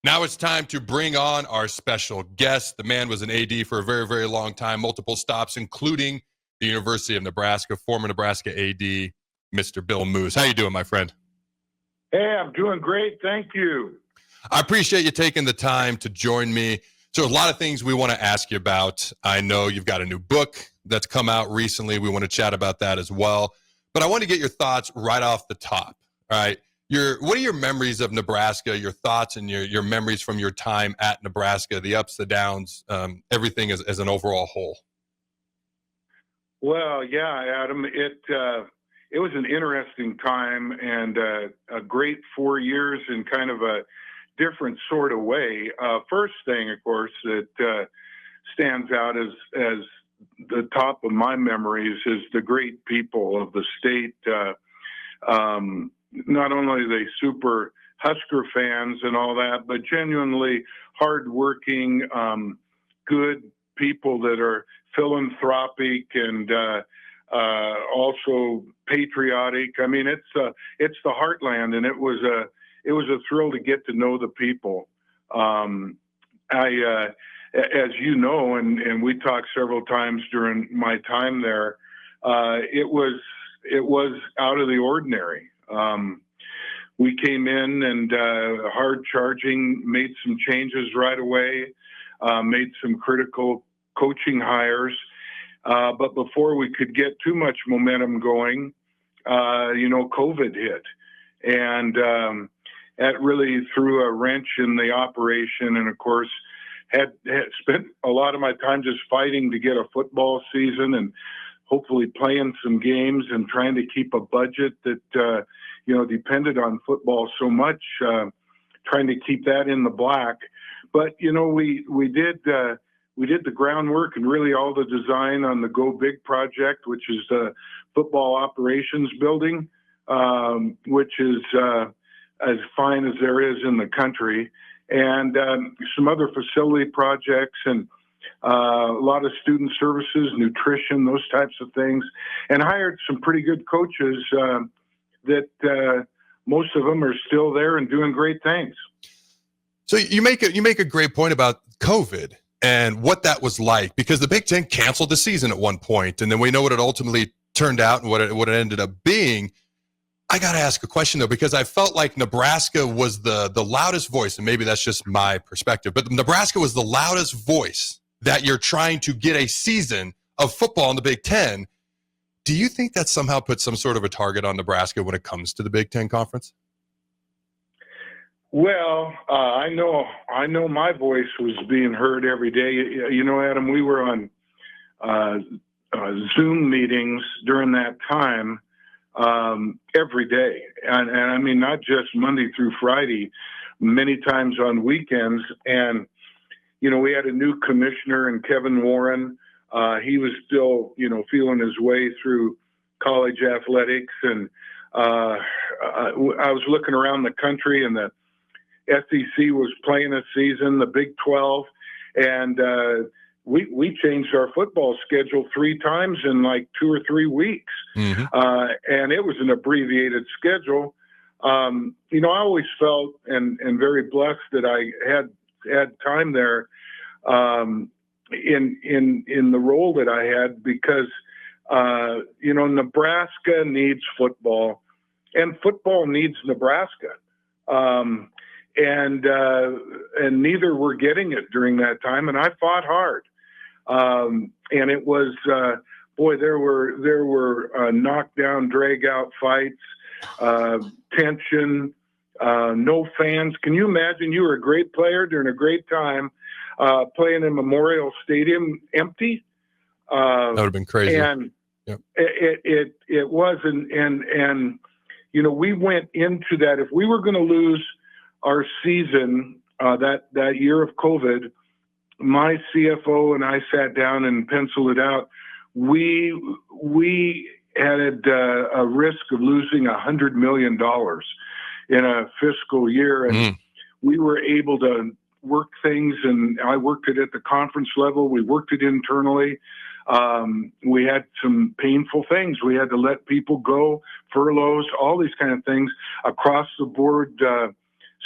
Now it's time to bring on our special guest. The man was an AD for a very, very long time, multiple stops, including the University of Nebraska, former Nebraska AD, Mr. Bill Moos. How you doing, my friend? Hey, I'm doing great. Thank you. I appreciate you taking the time to join me. So a lot of things we want to ask you about. I know you've got a new book that's come out recently. We want to chat about that as well. But I want to get your thoughts right off the top, all right? What are your memories of Nebraska, your thoughts and your memories from your time at Nebraska, the ups, the downs, everything as an overall whole? Well, yeah, Adam, it was an interesting time and a great 4 years in kind of a different sort of way. First thing, of course, that stands out as the top of my memories is the great people of the state. Not only are they super Husker fans and all that, but genuinely hardworking, good people that are philanthropic and also patriotic. I mean, it's the heartland, and it was a thrill to get to know the people. As you know, and we talked several times during my time there, it was out of the ordinary. We came in and hard charging, made some changes right away, made some critical coaching hires. But before we could get too much momentum going, COVID hit. And that really threw a wrench in the operation. And of course, had spent a lot of my time just fighting to get a football season and hopefully playing some games and trying to keep a budget that, depended on football so much, trying to keep that in the black. But, we did the groundwork and really all the design on the Go Big project, which is the football operations building, which is as fine as there is in the country, and some other facility projects and a lot of student services, nutrition, those types of things, and hired some pretty good coaches that most of them are still there and doing great things. So you make a great point about COVID and what that was like, because the Big Ten canceled the season at one point, and then we know what it ultimately turned out and what it ended up being. I got to ask a question, though, because I felt like Nebraska was the loudest voice, and maybe that's just my perspective, but Nebraska was the loudest voice that you're trying to get a season of football in the Big Ten. Do you think that somehow puts some sort of a target on Nebraska when it comes to the Big Ten Conference? Well, I know my voice was being heard every day. Adam, we were on Zoom meetings during that time every day. And I mean, not just Monday through Friday, many times on weekends. And, we had a new commissioner in Kevin Warren. He was still, feeling his way through college athletics. And I was looking around the country, and the SEC was playing a season, the Big 12, and we changed our football schedule 3 times in like 2 or 3 weeks. Mm-hmm. And it was an abbreviated schedule. I always felt and very blessed that I had time there in the role that I had, because Nebraska needs football, and football needs Nebraska. And neither were getting it during that time, and I fought hard. And it was, there were knockdown, drag out fights, tension, no fans. Can you imagine? You were a great player during a great time, playing in Memorial Stadium empty. That would have been crazy. And yep. It was, and we went into that. If we were going to lose our season that year of COVID, my CFO and I sat down and penciled it out. We had a risk of losing $100 million in a fiscal year, and we were able to work things. And I worked it at the conference level. We worked it internally. We had some painful things. We had to let people go, furloughs, all these kind of things across the board.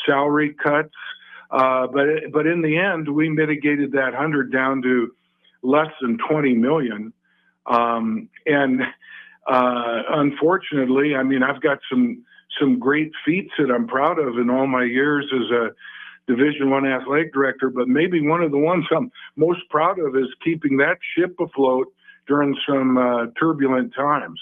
Salary cuts, But in the end, we mitigated that 100 down to less than 20 million. And unfortunately, I mean, I've got some great feats that I'm proud of in all my years as a Division I athletic director, but maybe one of the ones I'm most proud of is keeping that ship afloat during some turbulent times.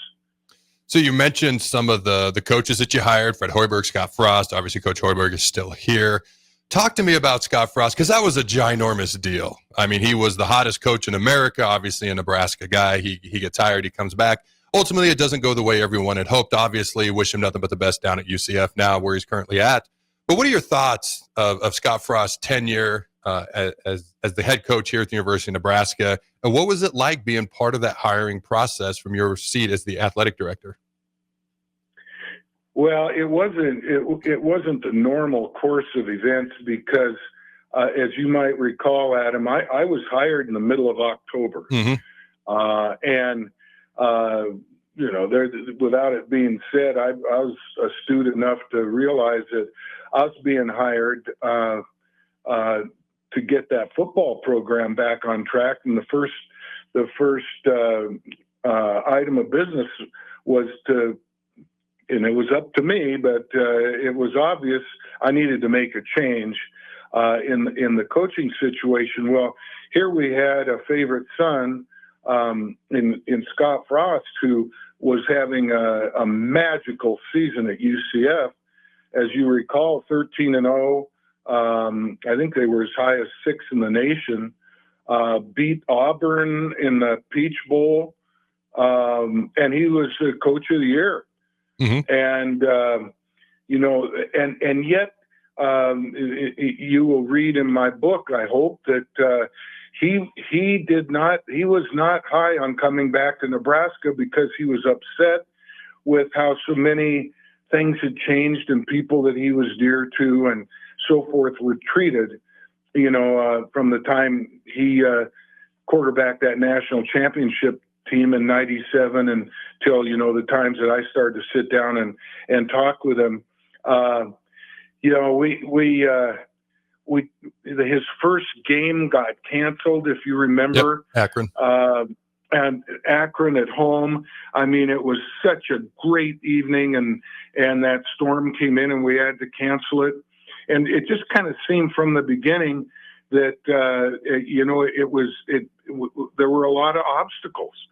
So you mentioned some of the coaches that you hired, Fred Hoiberg, Scott Frost. Obviously, Coach Hoiberg is still here. Talk to me about Scott Frost, because that was a ginormous deal. I mean, he was the hottest coach in America, obviously a Nebraska guy. He gets hired, he comes back. Ultimately, it doesn't go the way everyone had hoped. Obviously, wish him nothing but the best down at UCF now, where he's currently at. But what are your thoughts of Scott Frost's tenure as the head coach here at the University of Nebraska? And what was it like being part of that hiring process from your seat as the athletic director? Well, it wasn't the normal course of events because, as you might recall, Adam, I was hired in the middle of October. Mm-hmm. Without it being said, I was astute enough to realize that us being hired to get that football program back on track, and the first item of business was to, and it was up to me, but it was obvious I needed to make a change in the coaching situation. Well, here we had a favorite son in Scott Frost, who was having a magical season at UCF. As you recall, 13-0. I think they were as high as 6 in the nation. Beat Auburn in the Peach Bowl, and he was the coach of the year. Mm-hmm. And and yet you will read in my book, I hope, that he was not high on coming back to Nebraska because he was upset with how so many things had changed and people that he was dear to and so forth were treated, from the time he quarterbacked that national championship team in '97 until, the times that I started to sit down and talk with him. His first game got canceled, if you remember. Yep, Akron. And Akron at home. I mean, it was such a great evening, and that storm came in and we had to cancel it. And it just kind of seemed from the beginning that, there were a lot of obstacles.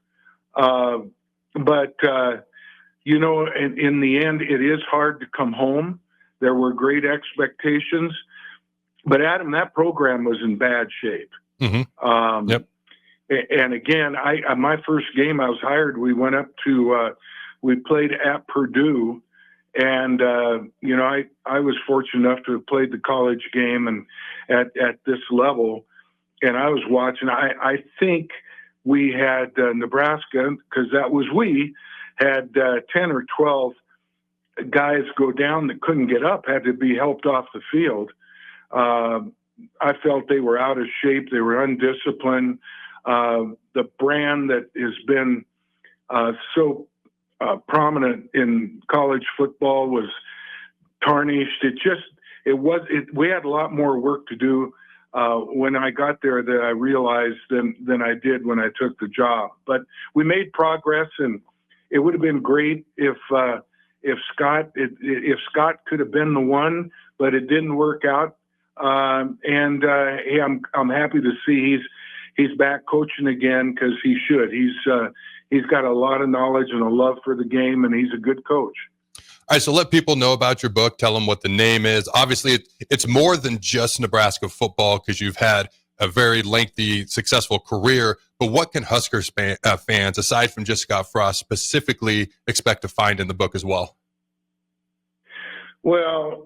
But in the end, it is hard to come home. There were great expectations. But, Adam, that program was in bad shape. Mm-hmm. Yep. And again, my first game I was hired, we went up to, we played at Purdue. And, I was fortunate enough to have played the college game and at this level. And I was watching, I think we had Nebraska, because we had 10 or 12 guys go down that couldn't get up, had to be helped off the field. I felt they were out of shape. They were undisciplined. The brand that has been so prominent in college football was tarnished. We had a lot more work to do when I got there that I realized than I did when I took the job. But we made progress, and it would have been great if Scott could have been the one, but it didn't work out. Hey, I'm happy to see he's back coaching again, because he should. He's got a lot of knowledge and a love for the game, and he's a good coach. All right, so let people know about your book. Tell them what the name is. Obviously, it's more than just Nebraska football, because you've had a very lengthy, successful career. But what can Huskers fans, aside from just Scott Frost, specifically expect to find in the book as well? Well,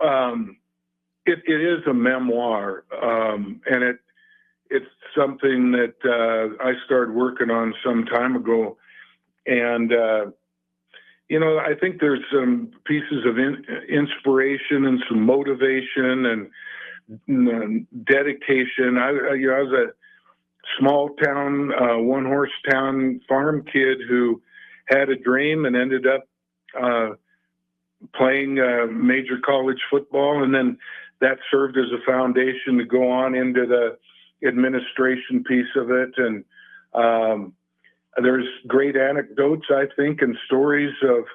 it is a memoir, and it's something that I started working on some time ago. And, I think there's some pieces of inspiration and some motivation and dedication. I was a small town, one-horse town farm kid who had a dream and ended up playing major college football, and then that served as a foundation to go on into the administration piece of it. And there's great anecdotes, I think, and stories of,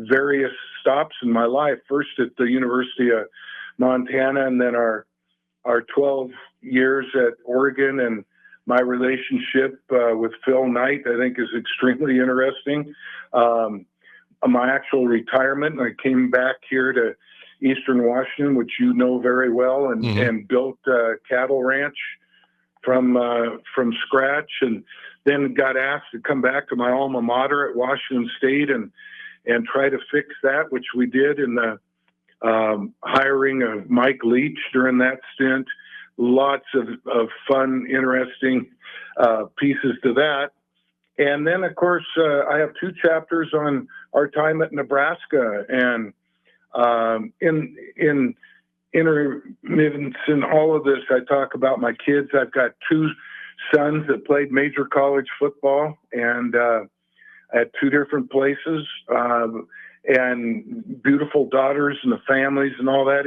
various stops in my life, first at the University of Montana, and then our 12 years at Oregon, and my relationship with Phil Knight, I think, is extremely interesting. My actual retirement, I came back here to Eastern Washington, which you know very well, and built a cattle ranch from scratch, and then got asked to come back to my alma mater at Washington State and try to fix that, which we did in the hiring of Mike Leach during that stint. Lots of fun, interesting pieces to that. And then, of course, I have 2 chapters on our time at Nebraska, and in intermittence in all of this, I talk about my kids. I've got 2 sons that played major college football, and at 2 different places, and beautiful daughters and the families and all that.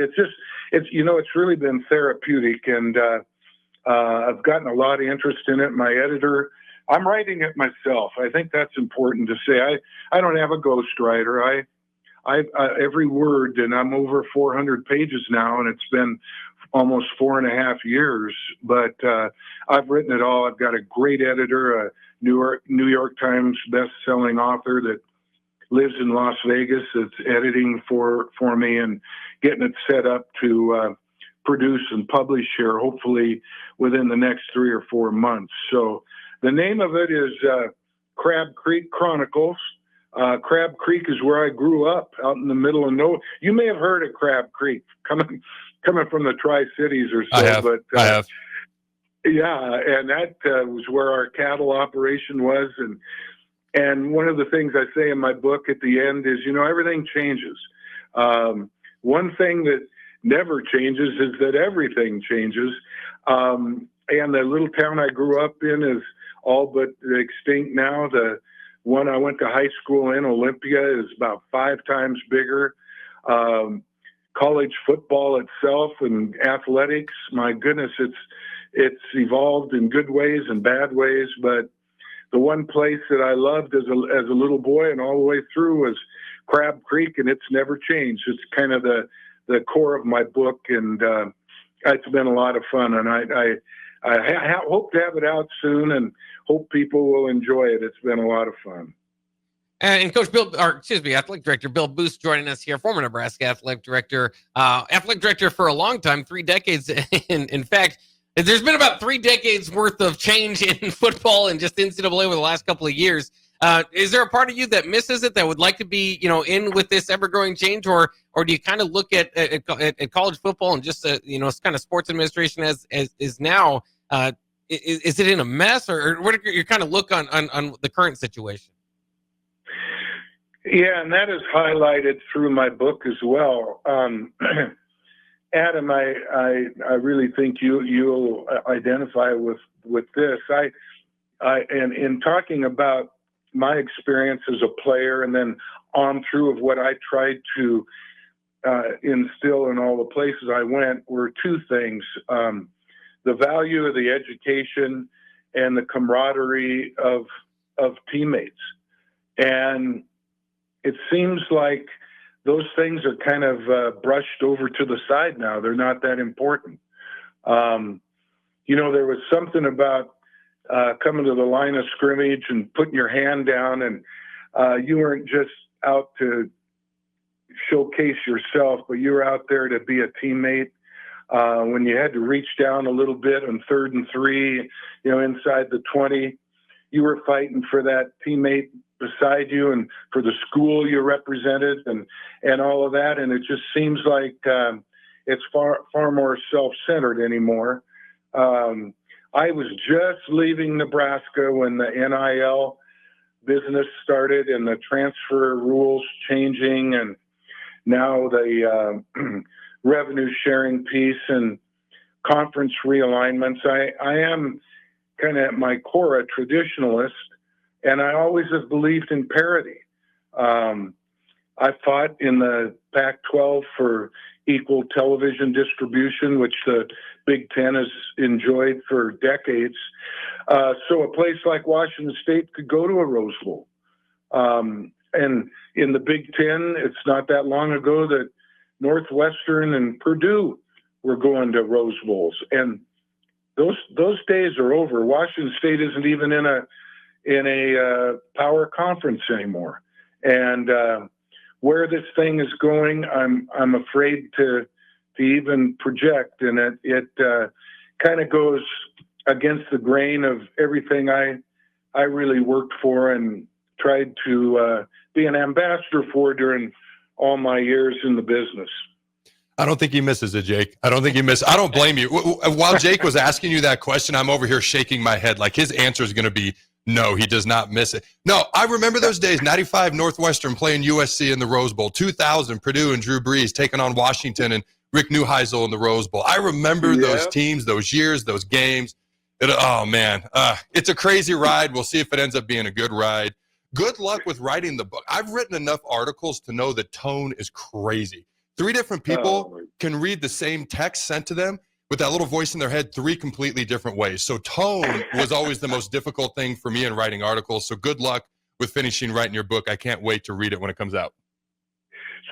It's really been therapeutic, and I've gotten a lot of interest in it. My editor, I'm writing it myself. I think that's important to say. I don't have a ghostwriter. I every word, and I'm over 400 pages now, and it's been almost 4.5 years, but I've written it all. I've got a great editor, a New York Times best-selling author that lives in Las Vegas, that's editing for me and getting it set up to produce and publish here, hopefully within the next 3 or 4 months. So the name of it is Crab Creek Chronicles. Crab Creek is where I grew up, out in the middle of nowhere. You may have heard of Crab Creek coming from the Tri-Cities or so. I have. Yeah, and that was where our cattle operation was. And one of the things I say in my book at the end is, everything changes. One thing that never changes is that everything changes. And the little town I grew up in is all but extinct now. The one I went to high school in, Olympia, is about 5 times bigger. College football itself and athletics, my goodness, it's evolved in good ways and bad ways. But the one place that I loved as a little boy and all the way through was Crab Creek, and it's never changed. It's kind of the core of my book, and it's been a lot of fun. And I hope to have it out soon, and hope people will enjoy it. It's been a lot of fun. And Coach Athletic Director Bill Boost joining us here, former Nebraska athletic director for a long time, 3 decades. In fact, there's been about 3 decades worth of change in football and just NCAA over the last couple of years. Is there a part of you that misses it, that would like to be, in with this ever-growing change, or do you kind of look at college football and just kind of sports administration as is now? Is it in a mess, or what are your kind of look on the current situation? Yeah, and that is highlighted through my book as well. Adam, I really think you'll identify with this. And in talking about my experience as a player, and then on through of what I tried to instill in all the places I went, were 2 things: the value of the education and the camaraderie of teammates. And it seems like those things are kind of brushed over to the side now. They're not that important. There was something about coming to the line of scrimmage and putting your hand down, and you weren't just out to showcase yourself, but you were out there to be a teammate. When you had to reach down a little bit on 3rd and 3, inside the 20, you were fighting for that teammate beside you and for the school you represented and all of that. And it just seems like it's far more self-centered anymore. I was just leaving Nebraska when the NIL business started and the transfer rules changing, and now the revenue sharing piece and conference realignments. I am kind of at my core a traditionalist, and I always have believed in parity. I fought in the Pac-12 for equal television distribution, which the Big Ten has enjoyed for decades. So a place like Washington State could go to a Rose Bowl. And in the Big Ten, it's not that long ago that Northwestern and Purdue were going to Rose Bowls. And those days are over. Washington State isn't even in a power conference anymore. And where this thing is going, I'm afraid to even project, and it kind of goes against the grain of everything I really worked for and tried to be an ambassador for during all my years in the business. I don't think he misses it, Jake. I don't think he misses. I don't blame you. While Jake was asking you that question, I'm over here shaking my head like his answer is going to be no, he does not miss it. No, I remember those days, 95 Northwestern playing USC in the Rose Bowl, 2000 Purdue and Drew Brees taking on Washington and Rick Neuheisel in the Rose Bowl. I remember those teams, those years, those games. Oh, man, it's a crazy ride. We'll see if it ends up being a good ride. Good luck with writing the book. I've written enough articles to know the tone is crazy. 3 different people can read the same text sent to them with that little voice in their head 3 completely different ways. So tone was always the most difficult thing for me in writing articles. So good luck with finishing writing your book. I can't wait to read it when it comes out.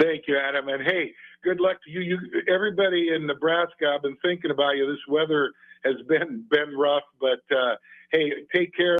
Thank you, Adam. And hey, good luck to you. Everybody in Nebraska, I've been thinking about you. This weather has been rough, but hey, take care.